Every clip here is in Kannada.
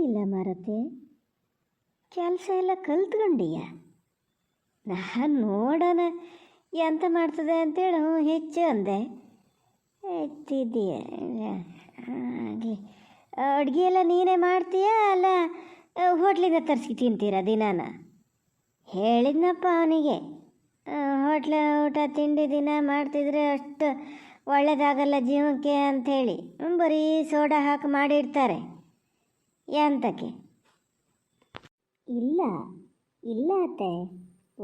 ಏನಿಲ್ಲ ಮಾರತೆ, ಕೆಲಸ ಎಲ್ಲ ಕಲ್ತ್ಕೊಂಡಿಯ. ನಾನು ನೋಡೋಣ ಎಂತ ಮಾಡ್ತದೆ ಅಂತೇಳಿ ಹೆಚ್ಚು ಅಂದೆ. ಎತ್ತಿದ್ದೀಯ ಆಗಲಿ. ಅಡುಗೆ ಎಲ್ಲ ನೀನೇ ಮಾಡ್ತೀಯಾ ಅಲ್ಲ ಹೋಟ್ಲಿಂದ ತರಿಸಿ ತಿಂತೀರಾ ದಿನಾನ? ಹೇಳಿದ್ನಪ್ಪ ಅವನಿಗೆ, ಹೋಟ್ಲ ಊಟ ತಿಂಡಿ ದಿನ ಮಾಡ್ತಿದ್ರೆ ಅಷ್ಟು ಒಳ್ಳೆಯದಾಗಲ್ಲ ಜೀವಕ್ಕೆ ಅಂಥೇಳಿ. ಬರೀ ಸೋಡಾ ಹಾಕಿ ಮಾಡಿರ್ತಾರೆ. ಎಂತಕ್ಕೆ? ಇಲ್ಲ ಇಲ್ಲ ಅತ್ತೆ,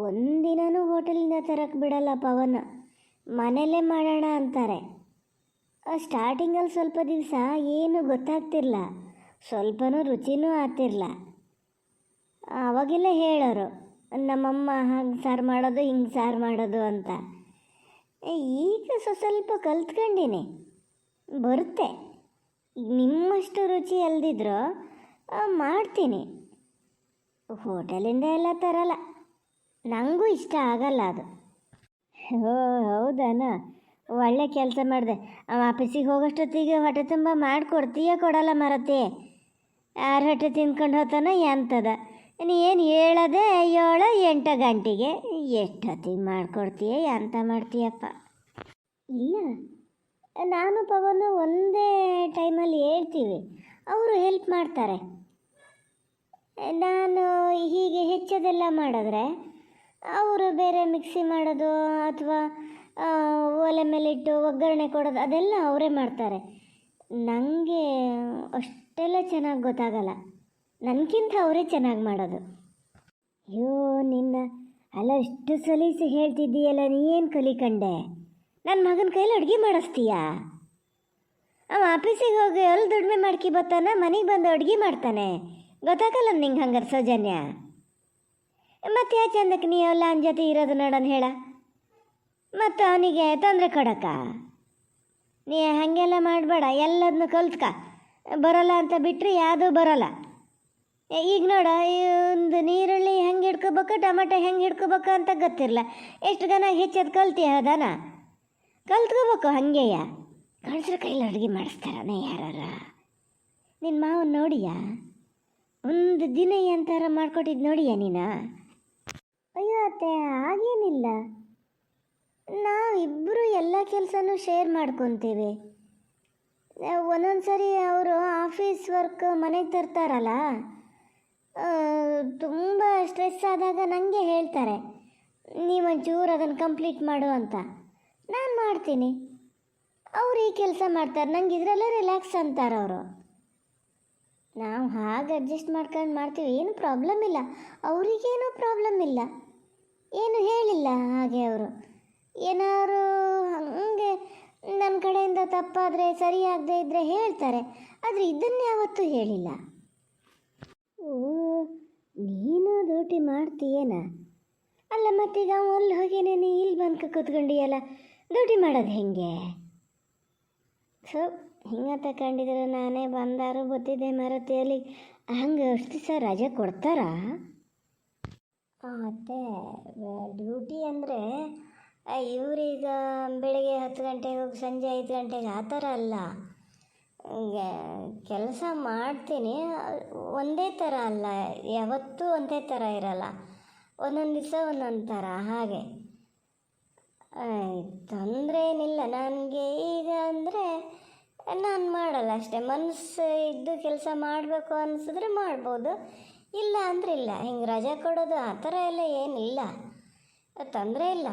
ಒಂದಿನೂ ಹೋಟೆಲಿಂದ ತರಕ್ಕೆ ಬಿಡಲ್ಲ ಪವನ್. ಮನೆಯಲ್ಲೇ ಮಾಡೋಣ ಅಂತಾರೆ. ಸ್ಟಾರ್ಟಿಂಗಲ್ಲಿ ಸ್ವಲ್ಪ ದಿವಸ ಏನು ಗೊತ್ತಾಗ್ತಿರಲ್ಲ, ಸ್ವಲ್ಪನೂ ರುಚಿನೂ ಆಗ್ತಿರಲ್ಲ. ಆವಾಗೆಲ್ಲ ಹೇಳೋರು ನಮ್ಮಮ್ಮ ಹಾಗೆ ಸಾರು ಮಾಡೋದು ಹಿಂಗೆ ಸಾರು ಮಾಡೋದು ಅಂತ. ಈಗ ಸ್ವಲ್ಪ ಕಲ್ತ್ಕೊಂಡಿನಿ, ಬರುತ್ತೆ. ನಿಮ್ಮಷ್ಟು ರುಚಿ ಅಲ್ದಿದ್ರು ಮಾಡ್ತೀನಿ. ಹೋಟೆಲಿಂದ ಎಲ್ಲ ತರಲ್ಲ, ನನಗೂ ಇಷ್ಟ ಆಗಲ್ಲ ಅದು. ಓ ಹೌದಾನ, ಒಳ್ಳೆ ಕೆಲಸ ಮಾಡಿದೆ. ಆಫೀಸಿಗೆ ಹೋಗೋಷ್ಟೊತ್ತಿಗೆ ಹೊಟ್ಟೆ ತುಂಬ ಮಾಡಿಕೊಡ್ತೀಯ ಕೊಡಲ್ಲ ಮಾರತಿ? ಯಾರು ಹೊಟ್ಟೆ ತಿಂದ್ಕೊಂಡು ಹೋಗ್ತಾನ ಎಂತದ? ನೀ ಏನು ಹೇಳೋದೆ 7-8 ಗಂಟೆಗೆ, ಎಷ್ಟೊತ್ತಿಗೆ ಮಾಡಿಕೊಡ್ತೀಯ ಎಂತ ಮಾಡ್ತೀಯಪ್ಪ? ಇಲ್ಲ, ನಾನು ಪವನು ಒಂದೇ ಟೈಮಲ್ಲಿ ಹೇಳ್ತೀವಿ, ಅವರು ಹೆಲ್ಪ್ ಮಾಡ್ತಾರೆ. ನಾನು ಹೀಗೆ ಹೆಚ್ಚೋದೆಲ್ಲ ಮಾಡಿದ್ರೆ ಅವರು ಬೇರೆ ಮಿಕ್ಸಿ ಮಾಡೋದು ಅಥವಾ ಒಲೆ ಮೇಲಿಟ್ಟು ಒಗ್ಗರಣೆ ಕೊಡೋದು ಅದೆಲ್ಲ ಅವರೇ ಮಾಡ್ತಾರೆ. ನನಗೆ ಅಷ್ಟೆಲ್ಲ ಚೆನ್ನಾಗಿ ಗೊತ್ತಾಗಲ್ಲ, ನನಗಿಂತ ಅವರೇ ಚೆನ್ನಾಗಿ ಮಾಡೋದು. ಅಯ್ಯೋ ನಿನ್ನ ಅಲ್ಲ, ಇಷ್ಟು ಸಲೀಸಿ ಹೇಳ್ತಿದ್ದೀಯಲ್ಲ, ನೀ ಏನು ಕಲಿಕಂಡೆ? ನನ್ನ ಮಗನ ಕೈಲಿ ಅಡುಗೆ ಮಾಡಿಸ್ತೀಯಾ? ಅವ ಆಫೀಸಿಗೆ ಹೋಗಿ ಅಲ್ಲಿ ದುಡಿಮೆ ಮಾಡ್ಕಿ ಬರ್ತಾನೆ, ಮನೆಗೆ ಬಂದು ಅಡುಗೆ ಮಾಡ್ತಾನೆ. ಗೊತ್ತಾಗಲ್ಲ ನಿಂಗೆ ಹಂಗಾರೆ ಸೌಜನ್ಯ? ಮತ್ತೆ ಯಾ ಚಂದಕ್ಕೆ ನೀ ಎಲ್ಲ ಅವನ ಜೊತೆ ಇರೋದು ನೋಡೋಣ ಹೇಳ. ಮತ್ತು ಅವನಿಗೆ ತೊಂದರೆ ಕೊಡಕ್ಕ ನೀ ಹಾಗೆಲ್ಲ ಮಾಡಬೇಡ. ಎಲ್ಲದನ್ನು ಕಲ್ತ್ಕ, ಬರೋಲ್ಲ ಅಂತ ಬಿಟ್ಟರೆ ಯಾವುದೂ ಬರೋಲ್ಲ. ಈಗ ನೋಡ, ಒಂದು ನೀರುಳ್ಳಿ ಹೆಂಗೆ ಹಿಡ್ಕೋಬೇಕು, ಟೊಮೆಟೊ ಹೆಂಗೆ ಹಿಡ್ಕೋಬೇಕು ಅಂತ ಗೊತ್ತಿರಲ್ಲ. ಎಷ್ಟು ಗನ ಹೆಚ್ಚೋದು ಕಲ್ತೀಯ ಹೌದಾನ? ಕಲ್ತ್ಕೋಬೇಕು. ಹಾಗೆಯ ಗಂಡಸ್ರ ಕೈಲಿ ಅಡುಗೆ ಮಾಡಿಸ್ತಾರನೇ ಯಾರ? ನಿನ್ನ ಮಾವನ ನೋಡಿಯ? ಒಂದು ದಿನ ಎಂಥರ ಮಾಡ್ಕೊಟ್ಟಿದ್ದು ನೋಡಿಯ ನೀನು? ಅಯ್ಯೋ ಅತ್ತೆ, ಹಾಗೇನಿಲ್ಲ, ನಾವಿಬ್ಬರು ಎಲ್ಲ ಕೆಲಸನೂ ಶೇರ್ ಮಾಡ್ಕೊತೀವಿ. ಒಂದೊಂದು ಸರಿ ಅವರು ಆಫೀಸ್ ವರ್ಕ್ ಮನೆಗೆ ತರ್ತಾರಲ್ಲ, ತುಂಬ ಸ್ಟ್ರೆಸ್ ಆದಾಗ ನನಗೆ ಹೇಳ್ತಾರೆ, ನೀವೊಂಚೂರು ಅದನ್ನು ಕಂಪ್ಲೀಟ್ ಮಾಡು ಅಂತ. ನಾನು ಮಾಡ್ತೀನಿ, ಅವ್ರು ಈ ಕೆಲಸ ಮಾಡ್ತಾರೆ, ನಂಗೆ ಇದರಲ್ಲೇ ರಿಲ್ಯಾಕ್ಸ್ ಅಂತಾರೆ ಅವರು. ನಾವು ಹಾಗೆ ಅಡ್ಜಸ್ಟ್ ಮಾಡ್ಕೊಂಡು ಮಾಡ್ತೀವಿ, ಏನು ಪ್ರಾಬ್ಲಮ್ ಇಲ್ಲ. ಅವರಿಗೇನೂ ಪ್ರಾಬ್ಲಮ್ ಇಲ್ಲ, ಏನು ಹೇಳಿಲ್ಲ ಹಾಗೆ. ಅವರು ಏನಾದ್ರು ಹಂಗೆ ನನ್ನ ಕಡೆಯಿಂದ ತಪ್ಪಾದರೆ ಸರಿಯಾಗದೇ ಇದ್ದರೆ ಹೇಳ್ತಾರೆ, ಆದರೆ ಇದನ್ನು ಯಾವತ್ತೂ ಹೇಳಿಲ್ಲ. ಓ, ನೀನು ಡ್ಯೂಟಿ ಮಾಡ್ತೀಯೇನ? ಅಲ್ಲ ಮತ್ತೀಗ ಅಲ್ಲಿ ಹೋಗೇನೆ ನೀ ಇಲ್ಲಿ ಬಂದು ಕೂತ್ಕೊಂಡಿಯಲ್ಲ, ಡ್ಯೂಟಿ ಮಾಡೋದು ಹೆಂಗೆ? ಸೊ ಹಿಂಗೆ ತಗೊಂಡಿದ್ರೆ ನಾನೇ ಬಂದಾರು ಗೊತ್ತಿದ್ದೆ ಮರತಿಯಲ್ಲಿ. ಹಂಗೆ ಅಷ್ಟು ದಿವಸ ರಜೆ ಕೊಡ್ತಾರಾ? ಮತ್ತು ಡ್ಯೂಟಿ ಅಂದರೆ ಇವ್ರೀಗ ಬೆಳಿಗ್ಗೆ 10 ಗಂಟೆಗೆ ಹೋಗಿ ಸಂಜೆ 5 ಗಂಟೆಗೆ ಆ ಥರ ಅಲ್ಲ. ಕೆಲಸ ಮಾಡ್ತೀನಿ, ಒಂದೇ ಥರ ಅಲ್ಲ, ಯಾವತ್ತೂ ಒಂದೇ ಥರ ಇರಲ್ಲ. ಒಂದೊಂದು ದಿವಸ ಒಂದೊಂದು ಥರ. ಹಾಗೆ ತೊಂದರೆ ಏನಿಲ್ಲ ನನಗೆ. ಈಗ ಅಂದರೆ ನಾನು ಮಾಡಲ್ಲ ಅಷ್ಟೇ. ಮನಸ್ಸು ಇದ್ದು ಕೆಲಸ ಮಾಡಬೇಕು ಅನಿಸಿದ್ರೆ ಮಾಡ್ಬೋದು, ಇಲ್ಲ ಅಂದರೆ ಇಲ್ಲ. ಹಿಂಗೆ ರಜೆ ಕೊಡೋದು ಆ ಥರ ಎಲ್ಲ ಏನಿಲ್ಲ, ತೊಂದರೆ ಇಲ್ಲ.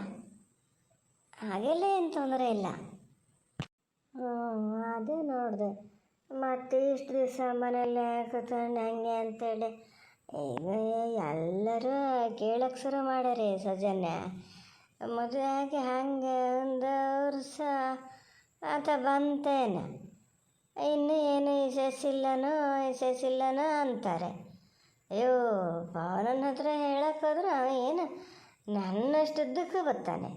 ಹಾಗೆಲ್ಲ ಏನು ತೊಂದರೆ ಇಲ್ಲ. ಅದೇ ನೋಡಿದೆ, ಮತ್ತು ಇಷ್ಟು ದಿವಸ ಮನೆಯಲ್ಲೇ ಕೂತ್ಕೊಂಡು ಹಂಗೆ ಅಂತೇಳಿ ಈಗ ಎಲ್ಲರೂ ಕೇಳಕ್ಕೆ ಶುರು ಮಾಡ್ಯಾರಿ. ಸೌಜನ್ಯ ಮದುವೆ ಆಗಿ ಹಂಗೆ ಒಂದು ವರ್ಷ ಅಂತ ಬಂತೇನೆ, ಇನ್ನೂ ಏನು ವಿಶೇಷಿಲ್ಲನೋ ಅಂತಾರೆ. ಅಯ್ಯೋ ಪವನನ ಹತ್ರ ಹೇಳಕ್ಕೆ ಹೋದ್ರೆ ಏನು ನನ್ನಷ್ಟುದ್ದಕ್ಕೂ ಬರ್ತಾನೆ.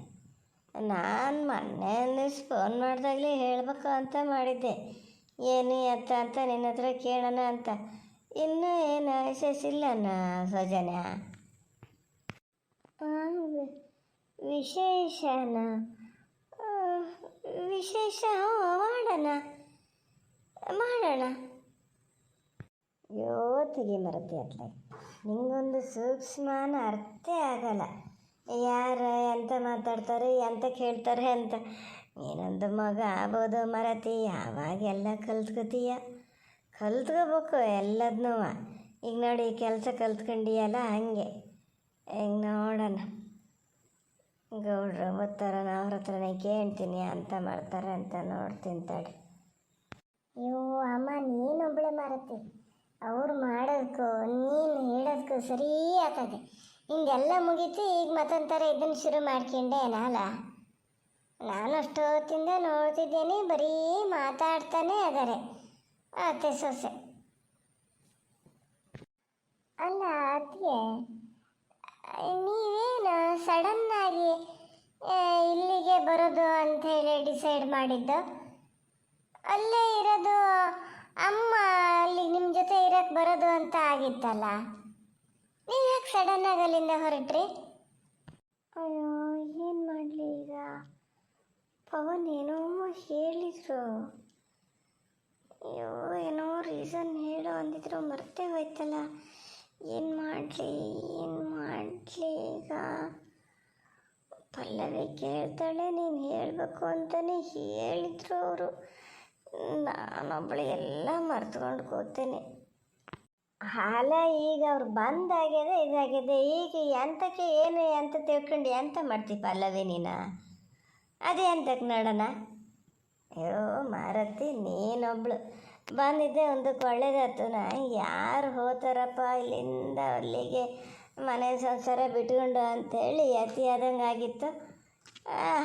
ನಾನು ಮೊನ್ನೆ ಫೋನ್ ಮಾಡಿದಾಗಲೇ ಹೇಳಬೇಕು ಅಂತ ಮಾಡಿದ್ದೆ, ಏನು ಎತ್ತ ಅಂತ ನಿನ್ನ ಹತ್ರ ಕೇಳೋಣ ಅಂತ. ಇನ್ನೂ ಏನು ವಿಶೇಷಿಲ್ಲನ ಸೌಜನ್ಯ? ವಿಶೇಷನ? ವಿಶೇಷ ಮಾಡೋಣ. ಅಯ್ಯೋ ತೆಗಿ ಮರತಿ ಅತ್ಲೆ. ನಿಂಗೊಂದು ಸೂಕ್ಷ್ಮನ ಅರ್ಥೇ ಆಗಲ್ಲ. ಯಾರು ಎಂತ ಮಾತಾಡ್ತಾರೆ ಎಂತ ಕೇಳ್ತಾರೆ ಅಂತ. ನೀನೊಂದು ಮಗ ಆಗ್ಬೋದು ಮರತಿ, ಯಾವಾಗೆಲ್ಲ ಕಲ್ತ್ಕೋಬೇಕು ಎಲ್ಲದನ್ನೂ. ಈಗ ನೋಡಿ ಕೆಲಸ ಕಲ್ತ್ಕೊಂಡಿಯಲ್ಲ ಹಂಗೆ. ಈಗ ನೋಡೋಣ, ಗೌಡ್ರು ಬರ್ತಾರ, ಅವ್ರ ಹತ್ರನೇ ಕೇಳ್ತೀನಿ ಅಂತ ಮಾಡ್ತಾರೆ ಅಂತ ನೋಡ್ತೀನಿ ತಡಿ. ಅಯ್ಯೋ ಅಮ್ಮ, ನೀನೊಬ್ಬಳೆ ಮರತಿ. ಅವ್ರು ಮಾಡೋದಕ್ಕೂ ನೀನು ಹೇಳೋದಕ್ಕೂ ಸರಿ ಆಗ್ತದೆ. ಹಿಂಗೆಲ್ಲ ಮುಗೀತು, ಈಗ ಮತ್ತೊಂಥರ ಇದನ್ನು ಶುರು ಮಾಡ್ಕೊಂಡೆ ಏನಲ್ಲ. ನಾನು ಅಷ್ಟೊತ್ತಿಂದ ನೋಡ್ತಿದ್ದೇನೆ, ಬರೀ ಮಾತಾಡ್ತಾನೆ ಅದಾರೆ ಅತ್ತೆ ಸೊಸೆ. ಅಲ್ಲ ಅತ್ತಿಗೆ, ನೀವೇನು ಸಡನ್ನಾಗಿ ಇಲ್ಲಿಗೆ ಬರೋದು ಅಂತ ಹೇಳಿ ಡಿಸೈಡ್ ಮಾಡಿದ್ದು? ಅಲ್ಲೇ ಇರೋದು ಅಮ್ಮ, ಅಲ್ಲಿ ನಿಮ್ಮ ಜೊತೆ ಇರೋಕ್ಕೆ ಬರೋದು ಅಂತ ಆಗಿತ್ತಲ್ಲ, ನೀವು ಯಾಕೆ ಸಡನ್ನಾಗಿ ಅಲ್ಲಿಂದ ಹೊರಟ್ರಿ? ಅಯ್ಯೋ ಏನು ಮಾಡಲಿ ಈಗ, ಪವನ್ ಏನೋ ಹೇಳಿದ್ರು. ಅಯ್ಯೋ ಏನೋ ರೀಸನ್ ಹೇಳೋ ಅಂದಿದ್ರು, ಮರ್ತೇ ಹೋಯ್ತಲ್ಲ. ಏನು ಮಾಡಲಿ ಈಗ? ಪಲ್ಲವಿ ಕೇಳ್ತಾಳೆ, ನೀನು ಹೇಳಬೇಕು ಅಂತಲೇ ಹೇಳಿದ್ರು ಅವರು. ನಾನೊಬ್ಬಳು ಎಲ್ಲ ಮರ್ತ್ಕೊಂಡು ಕೂತೀನಿ. ಹಾಲ ಈಗ ಅವ್ರು ಬಂದಾಗಿದೆ, ಇದಾಗಿದೆ. ಈಗ ಎಂತಕ್ಕೆ ಏನು ಅಂತ ತಿಳ್ಕೊಂಡು ಎಂತ ಮಾಡ್ತೀವಿ ಪಲ್ಲವಿ ನೀನು? ಅದೇ ಅಂತಕ್ಕೆ ನೋಡೋಣ. ಅಯ್ಯೋ ಮಾರತಿ, ನೀನೊಬ್ಳು ಬಂದಿದ್ದೆ ಒಂದಕ್ಕೆ ಒಳ್ಳೇದಾಯ್ತು. ಯಾರು ಹೋತಾರಪ್ಪ ಇಲ್ಲಿಂದ ಅಲ್ಲಿಗೆ ಮನೆ ಸಂಸಾರ ಬಿಟ್ಕೊಂಡು ಅಂಥೇಳಿ ಅತಿಯಾದಂಗೆ ಆಗಿತ್ತು.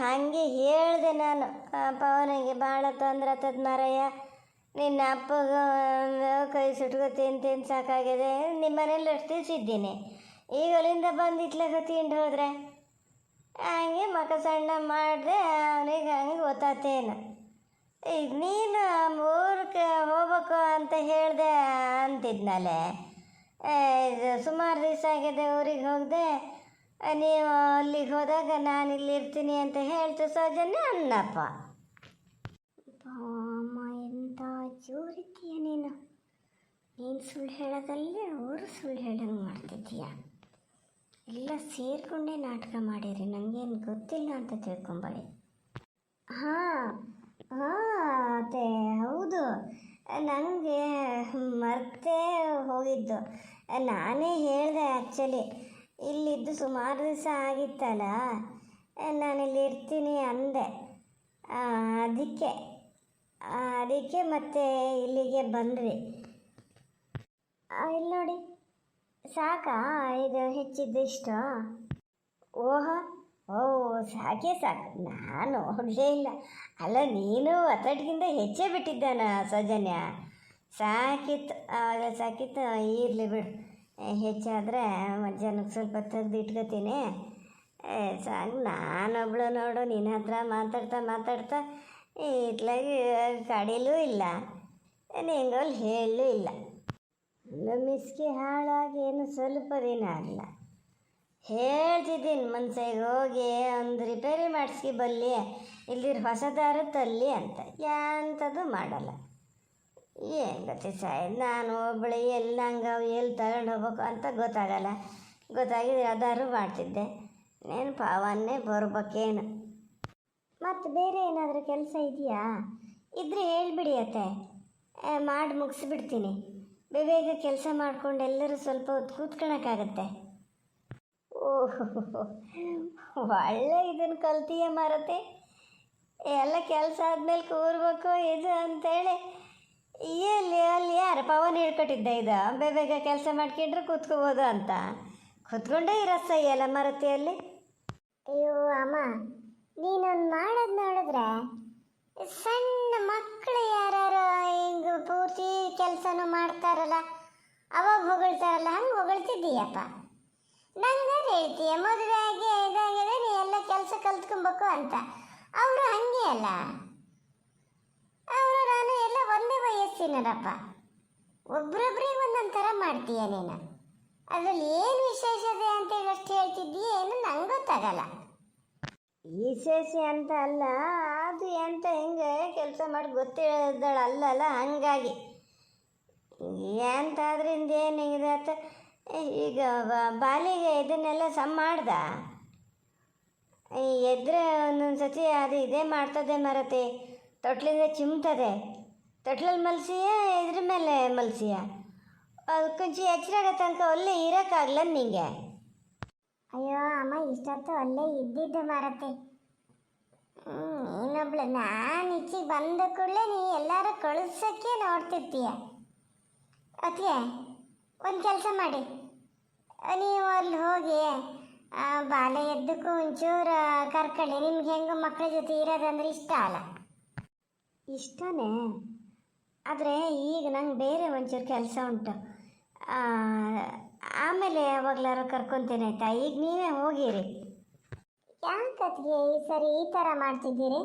ಹಾಗೆ ಹೇಳಿದೆ ನಾನು, ಪವನಿಗೆ ಭಾಳ ತೊಂದರೆ ಆಗ್ತದೆ ಮಾರಯ್ಯ, ನಿನ್ನ ಅಪ್ಪಗ ಕೈ ಸುಟ್ಕೊ ತಿಂದು ಸಾಕಾಗಿದೆ. ನಿಮ್ಮ ಮನೇಲಿ ಅಷ್ಟು ತಿಳಿಸಿದ್ದೀನಿ. ಈಗ ಅಲ್ಲಿಂದ ಬಂದು ಇಟ್ಲಾಗ ತಿಂಡು ಹೋದರೆ ಹಂಗೆ ಮಕ್ಕ ಸಣ್ಣ ಮಾಡಿದೆ, ಅವನಿಗೆ ಹಂಗೆ ಗೊತ್ತಾತೇನು. ಈಗ ನೀನು ಊರಿಗೆ ಹೋಗ್ಬೇಕು ಅಂತ ಹೇಳಿದೆ ಅಂತಿದ್ನಲ್ಲೇ, ಸುಮಾರು ದಿವಸ ಆಗಿದೆ ಊರಿಗೆ ಹೋಗದೆ. ನೀವು ಅಲ್ಲಿಗೆ ಹೋದಾಗ ನಾನು ಇಲ್ಲಿ ಇರ್ತೀನಿ ಅಂತ ಹೇಳ್ತು ಸೌಜನ್ಯ ಅನ್ನಪ್ಪ. ಅಮ್ಮ ಎಂಥ ಜೋರಿದ್ದೀಯ ನೀನು. ನೀನು ಸುಳ್ಳು ಹೇಳೋದಲ್ಲೇ ಅವರು ಸುಳ್ಳು ಹೇಳೋಂಗೆ ಮಾಡ್ತಿದ್ದೀಯ. ಎಲ್ಲ ಸೇರಿಕೊಂಡೇ ನಾಟಕ ಮಾಡಿರಿ, ನನಗೇನು ಗೊತ್ತಿಲ್ಲ ಅಂತ ತಿಳ್ಕೊಂಬೇಡಿ. ಹಾಂ ಅತ್ತೆ, ಹೌದು, ನನಗೆ ಮರ್ತೇ ಹೋಗಿದ್ದು. ನಾನೇ ಹೇಳಿದೆ ಆ್ಯಕ್ಚುಲಿ, ಇಲ್ಲಿದ್ದು ಸುಮಾರು ದಿವಸ ಆಗಿತ್ತಲ್ಲ, ನಾನಿಲ್ಲಿ ಇರ್ತೀನಿ ಅಂದೆ. ಅದಕ್ಕೆ ಮತ್ತೆ ಇಲ್ಲಿಗೆ ಬಂದ್ವಿ. ಇಲ್ಲಿ ನೋಡಿ, ಸಾಕಾ ಇದು ಹೆಚ್ಚಿದ್ದಿಷ್ಟು? ಸಾಕು. ನಾನು ನೋಡಲೇ ಇಲ್ಲ. ಅಲ್ಲ, ನೀನು ಒತ್ತಡಕ್ಕಿಂತ ಹೆಚ್ಚೇ ಬಿಟ್ಟಿದ್ದಾನ ಸೌಜನ್ಯ? ಸಾಕಿತ್ತು, ಆವಾಗ ಸಾಕಿತ್ತು. ಇರಲಿ ಬಿಡು, ಹೆಚ್ಚಾದರೆ ಮಧ್ಯಾಹ್ನಕ್ಕೆ ಸ್ವಲ್ಪ ತೆಗ್ದು ಇಟ್ಕೋತೀನಿ. ಸಾಕು. ನಾನೊಬ್ಳು ನೋಡು ನಿನ್ನ ಹತ್ರ ಮಾತಾಡ್ತಾ ಇತ್ಲಾಗಿ ಕಡಿಲೂ ಇಲ್ಲ, ನಿಂಗಲ್ಲಿ ಹೇಳಲೂ ಇಲ್ಲ. ಮಿಸ್ಕಿ ಹಾಳಾಗಿ ಏನು ಸ್ವಲ್ಪ ದಿನ ಆಗಲ್ಲ. ಹೇಳ್ತಿದ್ದೀನಿ ಮನ್ಸಿಗೆ ಹೋಗಿ ಒಂದು ರಿಪೇರಿ ಮಾಡಿಸ್ಕಿ ಬಲ್ಲಿ, ಇಲ್ದಿರ ಹೊಸದಾರು ತಲ್ಲಿ ಅಂತ. ಎಂಥದ್ದು ಮಾಡಲ್ಲ. ಏನು ಗೊತ್ತಿ ಸಾಯ್, ನಾನು ಒಬ್ಬಳು ಎಲ್ಲಿ ಹಂಗೆ ಎಲ್ಲಿ ತಗೊಂಡು ಹೋಗ್ಬೇಕು ಅಂತ ಗೊತ್ತಾಗಿದ್ರೆ ಅದಾರು ಮಾಡ್ತಿದ್ದೆ. ನೀನು ಪಾವನ್ನೇ ಬರ್ಬೇಕೇನು? ಮತ್ತು ಬೇರೆ ಏನಾದರೂ ಕೆಲಸ ಇದೆಯಾ? ಇದ್ರೆ ಹೇಳ್ಬಿಡಿ ಅತ್ತೆ, ಮಾಡಿ ಮುಗಿಸ್ಬಿಡ್ತೀನಿ. ಬೇಗ ಕೆಲಸ ಮಾಡ್ಕೊಂಡು ಎಲ್ಲರೂ ಸ್ವಲ್ಪ ಹೊತ್ತು ಕೂತ್ಕೊಳಕ್ಕಾಗತ್ತೆ. ಓಹೋ, ಒಳ್ಳೆ ಇದನ್ನು ಕಲ್ತೀಯ ಮಾರತೆ. ಎಲ್ಲ ಕೆಲಸ ಆದಮೇಲೆ ಕೂರ್ಬೇಕು ಇದು ಅಂತೇಳಿ. ಅಲ್ಲಿ ಯಾರು ಪವನ್ ಹೇಳ್ಕೊಟ್ಟಿದ್ದ ಇದು? ಬೇಗ ಕೆಲಸ ಮಾಡ್ಕೊಂಡ್ರೆ ಕೂತ್ಕೋಬೋದು ಅಂತ. ಕೂತ್ಕೊಂಡೇ ಇರಸ್ಸಯ್ಯಲ್ಲ ಮರತಿಯಲ್ಲಿ. ಅಯ್ಯೋ ಅಮ್ಮ, ನೀನೊಂದು ಮಾಡೋದು ನೋಡಿದ್ರೆ ಸಣ್ಣ ಮಕ್ಕಳು ಯಾರು ಹಿಂಗೆ ಪೂರ್ತಿ ಕೆಲಸನೂ ಮಾಡ್ತಾರಲ್ಲ, ಅವಾಗ ಹೊಗಳ್ತಾರಲ್ಲ, ಹಂಗೆ ಹೊಗಳ್ತಿದ್ದೀಯಪ್ಪ. ನಂಗೆ ಹೇಳ್ತೀಯ ಮದುವೆ ಆಗಿ ಇದಾಗಿದೆ, ನೀ ಎಲ್ಲ ಕೆಲಸ ಕಲ್ತ್ಕೊಬೇಕು ಅಂತ. ಅವರು ಹಂಗೆ ಅಲ್ಲ, ಅವರು ನಾನು ಎಲ್ಲ ಒಂದೇ ವಯಸ್ಸಿನರಪ್ಪ. ಒಬ್ರೊಬ್ರಿಗೆ ಒಂದೊಂದು ಥರ ಮಾಡ್ತೀಯ ನೀನು. ಅದರಲ್ಲಿ ಏನು ವಿಶೇಷತೆ ಅಂತೇಳಿ ಅಷ್ಟು ಹೇಳ್ತಿದ್ದೀಯ ಏನು ನಂಗೆ ಗೊತ್ತಾಗಲ್ಲ. ವಿಶೇಷ ಅಂತ ಅಲ್ಲ, ಅದು ಎಂತ ಹಿಂಗೆ ಕೆಲಸ ಮಾಡಿ ಗೊತ್ತಿದ್ದಾಳ ಅಲ್ಲಲ್ಲ, ಹಂಗಾಗಿ ಎಂತಾದ್ರಿಂದ ಏನು ಇದಾತ. ಈಗ ಬಾಲಿಗೆ ಇದನ್ನೆಲ್ಲ ಸಮ ಮಾಡ್ದ. ಎದ್ರೆ ಒಂದೊಂದು ಸತಿ ಅದು ಇದೇ ಮಾಡ್ತದೆ ಮರತೆ, ತೊಟ್ಲಿಂದ ಚಿಮ್ತದೆ. ತೊಟ್ಲಲ್ಲಿ ಮಲ್ಸಿಯ ಇದ್ರ ಮೇಲೆ ಮಲ್ಸಿಯ ಅದು ಕೊಂಚ ಎಚ್ಚರಾಗ ತನಕ ಒಳ್ಳೆ ಇರೋಕ್ಕಾಗಲ್ಲ ನಿಂಗೆ. ಅಯ್ಯೋ ಅಮ್ಮ, ಇಷ್ಟೊತ್ತು ಅಲ್ಲೇ ಇದ್ದಿದ್ದು ಮರತೆ. ಇನ್ನೊಬ್ಳು ನಾನು ಈಚೆಗೆ ಬಂದ ಕೂಡಲೇ ನೀ ಎಲ್ಲರೂ ಕಳಿಸೋಕ್ಕೆ ನೋಡ್ತಿರ್ತೀಯ. ಅದಕ್ಕೆ ಒಂದು ಕೆಲಸ ಮಾಡಿ, ನೀವು ಅಲ್ಲಿ ಹೋಗಿ ಬಾಲೆ ಎದ್ದಕ್ಕೂ ಒಂಚೂರು ಕರ್ಕೊಳ್ಳಿ. ನಿಮ್ಗೆ ಹೆಂಗೆ ಮಕ್ಕಳ ಜೊತೆ ಇರೋದಂದ್ರೆ ಇಷ್ಟ ಅಲ್ಲ? ಇಷ್ಟನೇ, ಆದರೆ ಈಗ ನಂಗೆ ಬೇರೆ ಒಂಚೂರು ಕೆಲಸ ಉಂಟು. ಆಮೇಲೆ ಯಾವಾಗಲಾರು ಕರ್ಕೊತೇನೆ ಆಯ್ತಾ? ಈಗ ನೀವೇ ಹೋಗಿರಿ. ಯಾಕತ್ಗೆ ಈ ಸರಿ ಈ ಥರ ಮಾಡ್ತಿದ್ದೀರಿ?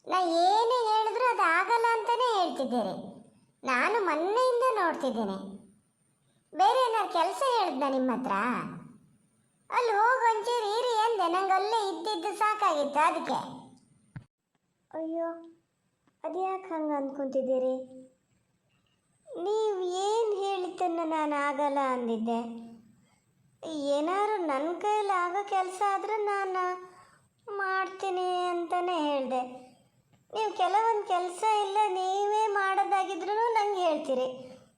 ನಾ ಏನೇ ಹೇಳಿದ್ರು ಅದು ಆಗಲ್ಲ ಅಂತಲೇ ಹೇಳ್ತಿದ್ದೀರಿ. ನಾನು ಮೊನ್ನೆಯಿಂದ ನೋಡ್ತಿದ್ದೇನೆ. ಬೇರೆ ಏನಾದ್ರು ಕೆಲಸ ಹೇಳಿದ್ನ ನಿಮ್ಮ ಹತ್ರ? ಅಲ್ಲಿ ಹೋಗಿ ಒಂಚೂರು ಇರಿ ಅಂದೆ. ನಂಗೆ ಅಲ್ಲೇ ಇದ್ದಿದ್ದು ಸಾಕಾಗಿತ್ತು ಅದಕ್ಕೆ. ಅಯ್ಯೋ, ಅದು ಯಾಕೆ ಹಂಗೆ ಅಂದ್ಕೊತಿದ್ದೀರಿ? ನೀವು ಏನು ಹೇಳಿದ್ದನ್ನು ನಾನು ಆಗಲ್ಲ ಅಂದಿದ್ದೆ. ಏನಾದ್ರು ನನ್ನ ಕೈಯಲ್ಲಿ ಆಗೋ ಕೆಲಸ ಆದರೆ ನಾನು ಮಾಡ್ತೀನಿ ಅಂತಲೇ ಹೇಳಿದೆ. ನೀವು ಕೆಲವೊಂದು ಕೆಲಸ ಇಲ್ಲ ನೀವೇ ಮಾಡೋದಾಗಿದ್ರೂ ನಂಗೆ ಹೇಳ್ತೀರಿ,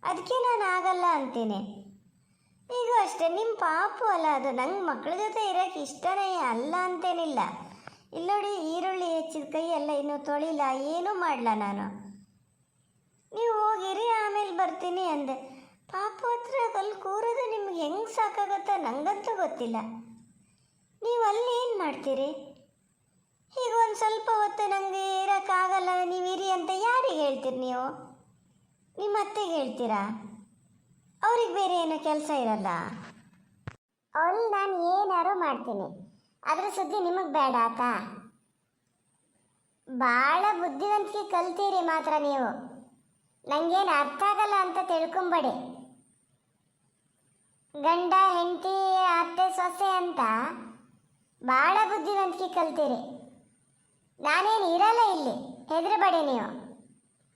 ಅದಕ್ಕೆ ನಾನು ಆಗಲ್ಲ ಅಂತೀನಿ. ಈಗ ಅಷ್ಟೇ, ನಿಮ್ಮ ಪಾಪು ಅಲ್ಲ ಅದು. ನಂಗೆ ಮಕ್ಕಳ ಜೊತೆ ಇರೋಕ್ಕೆ ಇಷ್ಟನೇ ಅಲ್ಲ ಅಂತೇನಿಲ್ಲ. ಇಲ್ಲ ನೋಡಿ, ಈರುಳ್ಳಿ ಹೆಚ್ಚಿದ ಕೈ ಎಲ್ಲ ಇನ್ನೂ ತೊಳಿಲ್ಲ, ಏನೂ ಮಾಡಲ ನಾನು. ನೀವು ಹೋಗಿರಿ, ಆಮೇಲೆ ಬರ್ತೀನಿ ಅಂದೆ. ಪಾಪು ಹತ್ರ ಅಲ್ಲಿ ಕೂರೋದು ನಿಮ್ಗೆ ಹೆಂಗೆ ಸಾಕಾಗುತ್ತೋ ನನಗಂತೂ ಗೊತ್ತಿಲ್ಲ. ನೀವು ಅಲ್ಲಿ ಏನು ಮಾಡ್ತೀರಿ? ಈಗ ಒಂದು ಸ್ವಲ್ಪ ಹೊತ್ತು ನನಗೆ ಇರೋಕ್ಕಾಗಲ್ಲ, ನೀವು ಇರಿ ಅಂತ ಯಾರಿಗೆ ಹೇಳ್ತೀರಿ ನೀವು? ನಿಮ್ಮ ಅತ್ತೆಗೆ ಹೇಳ್ತೀರಾ? ಅವ್ರಿಗೆ ಬೇರೆ ಏನೋ ಕೆಲಸ ಇರಲ್ಲ? ಅಲ್ಲಿ ನಾನು ಏನಾರು ಮಾಡ್ತೀನಿ, ಅದ್ರ ಸುದ್ದಿ ನಿಮಗೆ ಬೇಡ ಆತಾ? ಭಾಳ ಬುದ್ಧಿವಂತಿಕೆ ಕಲ್ತೀರಿ ಮಾತ್ರ ನೀವು. ನನಗೇನು ಅರ್ಥ ಆಗಲ್ಲ ಅಂತ ತಿಳ್ಕೊಂಬೇಡಿ. ಗಂಡ ಹೆಂಡತಿ ಅತ್ತೆ ಸೊಸೆ ಅಂತ ಭಾಳ ಬುದ್ಧಿವಂತಿಕೆ ಕಲ್ತೀರಿ. ನಾನೇನು ಇರಲ್ಲ ಇಲ್ಲಿ, ಹೆದರಬೇಡಿ ನೀವು.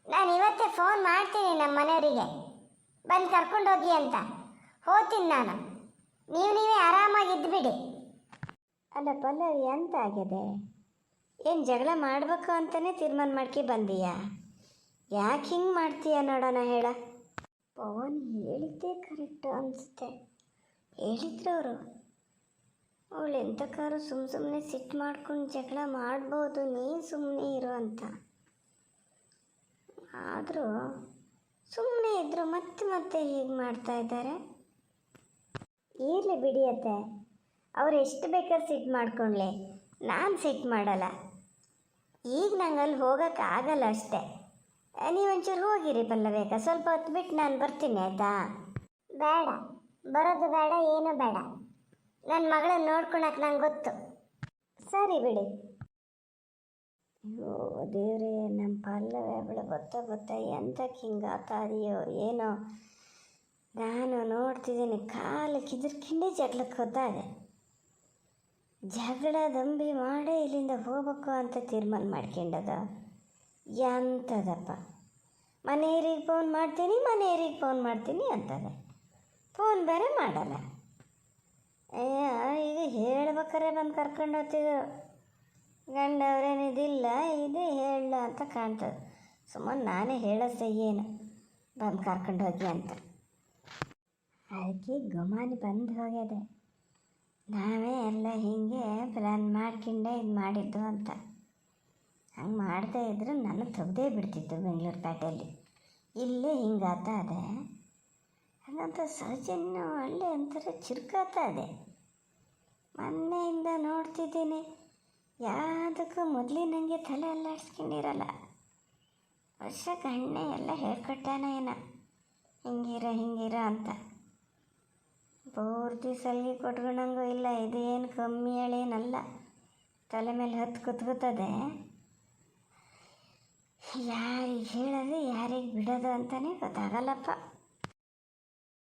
ನಾನು ಇವತ್ತೇ ಫೋನ್ ಮಾಡ್ತೀನಿ ನಮ್ಮ ಮನೆಯವರಿಗೆ, ಬಂದು ಕರ್ಕೊಂಡೋಗಿ ಅಂತ. ಹೋಗ್ತೀನಿ ನಾನು, ನೀವೇ ಆರಾಮಾಗಿದ್ದುಬಿಡಿ. ಅಲ್ಲ ಪಲ್ಲವಿ, ಎಂತ ಆಗಿದೆ? ಏನು ಜಗಳ ಮಾಡಬೇಕು ಅಂತಲೇ ತೀರ್ಮಾನ ಮಾಡ್ಕೊ ಬಂದೀಯಾ? ಯಾಕೆ ಹಿಂಗೆ ಮಾಡ್ತೀಯ ನೋಡೋಣ ಹೇಳ. ಪವನ್ ಹೇಳಿದ್ದೇ ಕರೆಕ್ಟು ಅನಿಸುತ್ತೆ. ಹೇಳಿದ್ರು ಅವರು, ಅವಳು ಎಂತಕ್ಕಾರು ಸುಮ್ಮನೆ ಸಿಟ್ಟು ಮಾಡ್ಕೊಂಡು ಜಗಳ ಮಾಡ್ಬೋದು, ನೀನು ಸುಮ್ಮನೆ ಇರು ಅಂತ. ಆದರೂ ಸುಮ್ಮನೆ ಇದ್ದರು ಮತ್ತೆ ಹೀಗೆ ಮಾಡ್ತಾ ಇದ್ದಾರೆ. ಇರಲಿ ಬಿಡಿಯತ್ತೆ, ಅವ್ರು ಎಷ್ಟು ಬೇಕಾದ್ರೆ ಸಿಟ್ಟು ಮಾಡ್ಕೊಳ್ಳಿ, ನಾನು ಸಿಟ್ಟು ಮಾಡಲ್ಲ. ಈಗ ನಂಗೆ ಅಲ್ಲಿ ಹೋಗೋಕ್ಕಾಗಲ್ಲ ಅಷ್ಟೇ. ನೀವೊಂಚೂರು ಹೋಗಿರಿ ಪಲ್ಲವೇಕ, ಸ್ವಲ್ಪ ಹೊತ್ತು ಬಿಟ್ಟು ನಾನು ಬರ್ತೀನಿ ಆಯಿತಾ? ಬೇಡ, ಬರೋದು ಬೇಡ, ಏನೂ ಬೇಡ. ನನ್ನ ಮಗಳನ್ನ ನೋಡ್ಕೊಳಕ್ಕೆ ನಂಗೆ ಗೊತ್ತು. ಸರಿ ಬಿಡಿ. ಅಯ್ಯೋ ದೇವ್ರೇ, ನಮ್ಮ ಪಲ್ಲವೇ ಅವಳು ಗೊತ್ತಾ ಎಂತಕ್ಕೆ ಹಿಂಗೆ ಆತಾದಿಯೋ ಏನೋ. ನಾನು ನೋಡ್ತಿದ್ದೀನಿ, ಕಾಲು ಕಿಂಡೇ ಜಗಳಕ್ಕೆ ಹೋದಾಗೆ. ಜಗಳ ದಂಬಿ ಮಾಡೇ ಇಲ್ಲಿಂದ ಹೋಗ್ಬೇಕು ಅಂತ ತೀರ್ಮಾನ ಮಾಡ್ಕೊಂಡದ. ಎಂಥದಪ್ಪ, ಮನೆಯವರಿಗೆ ಫೋನ್ ಮಾಡ್ತೀನಿ ಅಂತದೆ. ಫೋನ್ ಬೇರೆ ಮಾಡಲ್ಲ. ಈಗ ಹೇಳ್ಬೇಕಾರೆ ಬಂದು ಕರ್ಕೊಂಡು ಹೋಗ್ತಿದ್ರು. ಗಂಡವ್ರೇನಿದಿಲ್ಲ, ಇದೇ ಹೇಳಲ್ಲ ಅಂತ ಕಾಣ್ತದೆ. ಸುಮ್ಮನೆ ನಾನೇ ಹೇಳೋಸೆ ಏನು, ಬಂದು ಕರ್ಕೊಂಡು ಹೋಗಿ ಅಂತ. ಅದಕ್ಕೆ ಗುಮಾನಿ ಬಂದು ಹೋಗ್ಯದೆ. ನಾವೇ ಎಲ್ಲ ಹೀಗೆ ಪ್ಲ್ಯಾನ್ ಮಾಡ್ಕೊಂಡೆ ಇದು ಮಾಡಿದ್ದು ಅಂತ. ಹಂಗೆ ಮಾಡದೇ ಇದ್ರೆ ನನ್ನ ತೆಗ್ದೇ ಬಿಡ್ತಿತ್ತು ಬೆಂಗಳೂರು ಪೇಟೆಯಲ್ಲಿ. ಇಲ್ಲೇ ಹಿಂಗಾತ ಅದೇ ಹಾಗಂತ ಸಹಜನ್ನು ಒಳ್ಳೆ ಒಂಥರ ಚಿರ್ಕಾತ ಅದೇ. ಮೊನ್ನೆಯಿಂದ ನೋಡ್ತಿದ್ದೀನಿ, ಯಾವುದಕ್ಕೂ ಮೊದಲಿನಂಗೆ ತಲೆ ಅಲ್ಲಾಡ್ಸ್ಕೊಂಡಿರಲ್ಲ. ವರ್ಷ ಗಣ್ಣೆ ಎಲ್ಲ ಹೇಳ್ಕೊಟ್ಟಾನ ಏನ, ಹಿಂಗಿರ ಅಂತ. ಪೂರ್ತಿ ಸಲಿಗೆ ಕೊಟ್ಕೊಂಡಂಗೂ ಇಲ್ಲ. ಇದೇನು ಕಮ್ಮಿ ಹೇಳೇನಲ್ಲ, ತಲೆ ಮೇಲೆ ಹತ್ತು ಕೂತ್ಕೋತದೆ. ಯಾರಿಗೆ ಹೇಳೋದು ಯಾರಿಗೆ ಬಿಡೋದು ಅಂತಲೇ ಗೊತ್ತಾಗಲ್ಲಪ್ಪ.